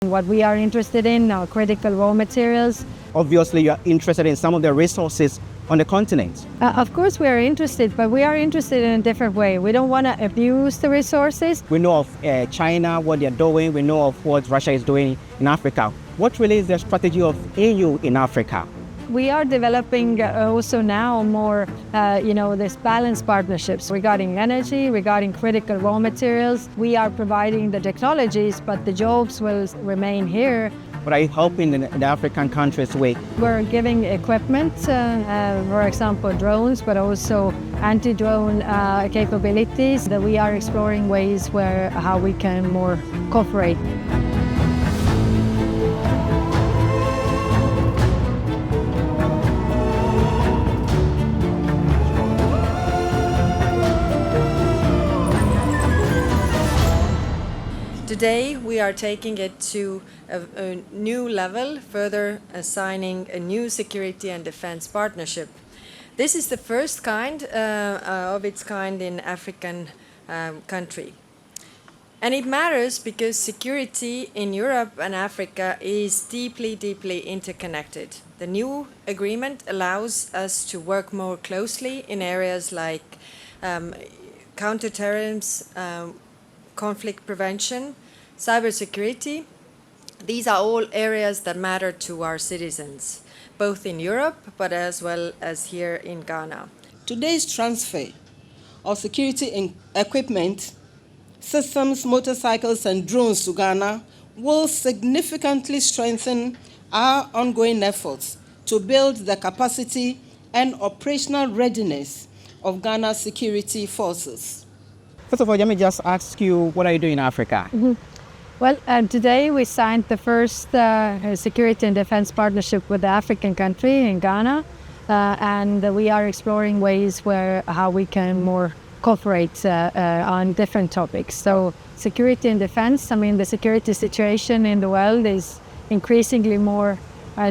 What we are interested in are critical raw materials. Obviously, you are interested in some of the resources on the continent. Of course, we are interested, but we are interested in a different way. We don't want to abuse the resources. We know of China, what they're doing. We know of what Russia is doing in Africa. What really is the strategy of EU in Africa? We are developing also now more, this balanced partnerships regarding energy, regarding critical raw materials. We are providing the technologies, but the jobs will remain here. But are you helping the African countries with? We're giving equipment, for example, drones, but also anti-drone capabilities. That we are exploring ways how we can more cooperate. Today we are taking it to a new level, further assigning a new security and defense partnership. This is the first kind of its kind in African country. And it matters because security in Europe and Africa is deeply, deeply interconnected. The new agreement allows us to work more closely in areas like counterterrorism, conflict prevention, cybersecurity. These are all areas that matter to our citizens, both in Europe but as well as here in Ghana. Today's transfer of security equipment, systems, motorcycles and drones to Ghana will significantly strengthen our ongoing efforts to build the capacity and operational readiness of Ghana's security forces. First of all, let me just ask you, what are you doing in Africa? Mm-hmm. Well, today we signed the first security and defense partnership with the African country in Ghana, and we are exploring ways how we can more cooperate on different topics. So security and defense, the security situation in the world is increasingly more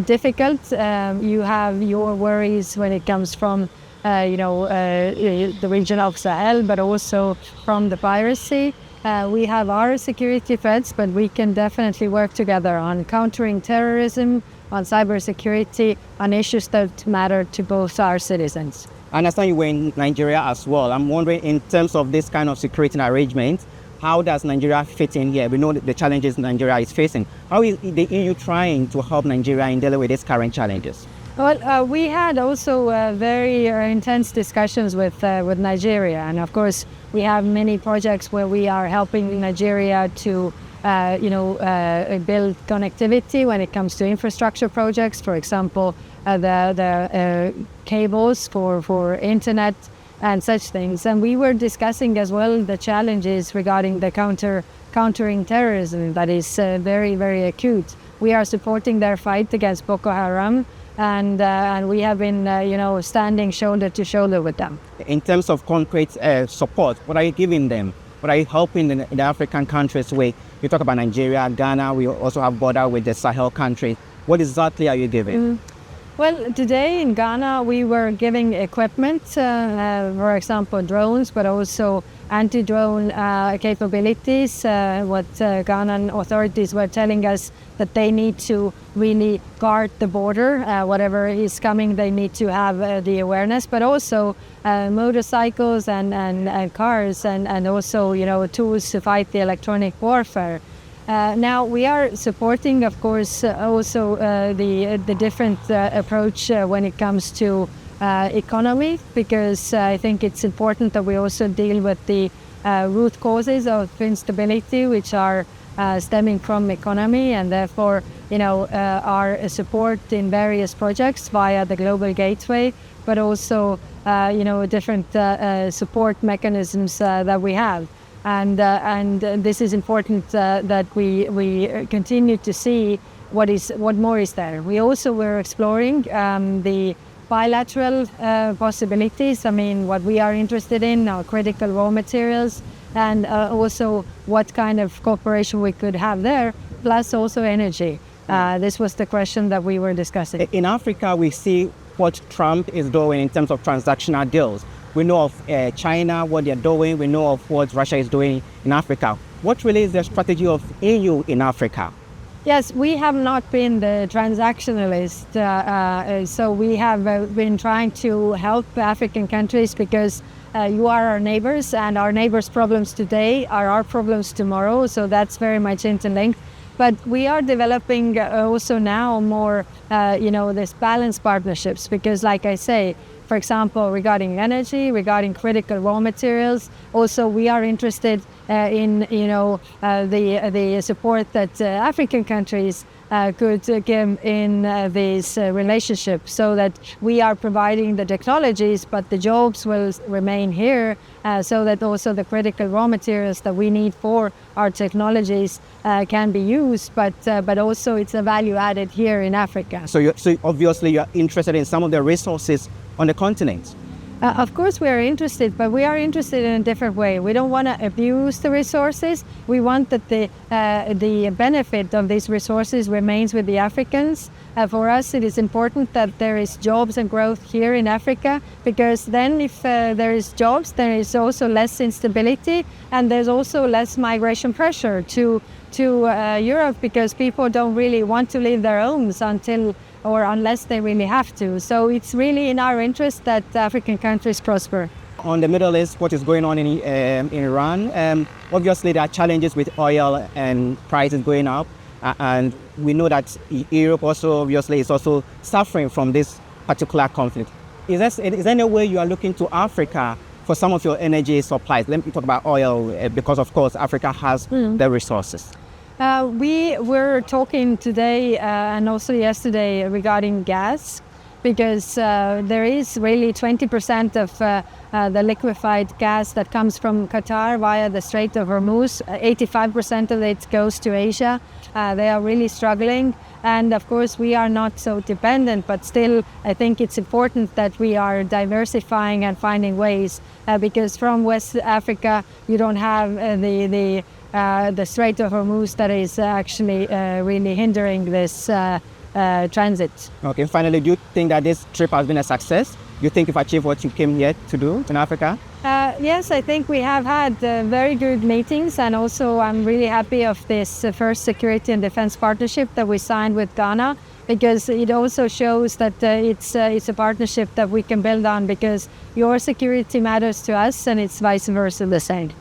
difficult. You have your worries when it comes from the region of Sahel, but also from the piracy. We have our security threats, but we can definitely work together on countering terrorism, on cybersecurity, on issues that matter to both our citizens. I understand you were in Nigeria as well. I'm wondering, in terms of this kind of security arrangement, how does Nigeria fit in here? We know the challenges Nigeria is facing. How is the EU trying to help Nigeria in dealing with these current challenges? Well, we had also very intense discussions with Nigeria, and of course we have many projects where we are helping Nigeria to build connectivity when it comes to infrastructure projects. For example, the cables for internet and such things. And we were discussing as well the challenges regarding the countering terrorism that is very, very acute. We are supporting their fight against Boko Haram. And we have been, standing shoulder to shoulder with them. In terms of concrete support, what are you giving them? What are you helping the African countries with? You talk about Nigeria, Ghana. We also have border with the Sahel countries. What exactly are you giving? Well, today in Ghana, we were giving equipment, for example, drones, but also anti-drone capabilities. What Ghanaian authorities were telling us that they need to really guard the border. Whatever is coming, they need to have the awareness, but also motorcycles and cars and also, tools to fight the electronic warfare. Now we are supporting, of course, also the different approach when it comes to economy, because I think it's important that we also deal with the root causes of instability, which are stemming from economy, and therefore, our support in various projects via the Global Gateway, but also, different support mechanisms that we have. And this is important that we continue to see what more is there. We also were exploring the bilateral possibilities. What we are interested in are critical raw materials, and also what kind of cooperation we could have there, plus also energy. This was the question that we were discussing. In Africa, we see what Trump is doing in terms of transactional deals. We know of China, what they're doing. We know of what Russia is doing in Africa. What really is the strategy of EU in Africa? Yes, we have not been the transactionalist. So we have been trying to help African countries because you are our neighbors, and our neighbors' problems today are our problems tomorrow. So that's very much interlinked. But we are developing also now more, this balanced partnerships because, like I say, for example, regarding energy, regarding critical raw materials. Also, we are interested in the support that African countries could give in these relationships, so that we are providing the technologies, but the jobs will remain here, so that also the critical raw materials that we need for our technologies can be used, but also it's a value added here in Africa. So obviously you're interested in some of the resources on the continent. Of course we are interested, but we are interested in a different way. We don't want to abuse the resources. We want that the benefit of these resources remains with the Africans. For us, it is important that there is jobs and growth here in Africa, because then if there is jobs, there is also less instability, and there's also less migration pressure to Europe, because people don't really want to leave their homes unless they really have to. So it's really in our interest that African countries prosper. On the Middle East, what is going on in Iran, obviously there are challenges with oil and prices going up, and we know that Europe also obviously is also suffering from this particular conflict. Is there any way you are looking to Africa for some of your energy supplies? Let me talk about oil, because of course Africa has the resources. We were talking today and also yesterday regarding gas, because there is really 20% of the liquefied gas that comes from Qatar via the Strait of Hormuz. 85% of it goes to Asia. They are really struggling. And of course, we are not so dependent, but still, I think it's important that we are diversifying and finding ways, because from West Africa, you don't have the Strait of Hormuz that is actually really hindering this transit. Okay, finally, do you think that this trip has been a success? Do you think you've achieved what you came here to do in Africa? Yes, I think we have had very good meetings, and also I'm really happy of this first security and defense partnership that we signed with Ghana, because it also shows that it's a partnership that we can build on, because your security matters to us and it's vice versa the same.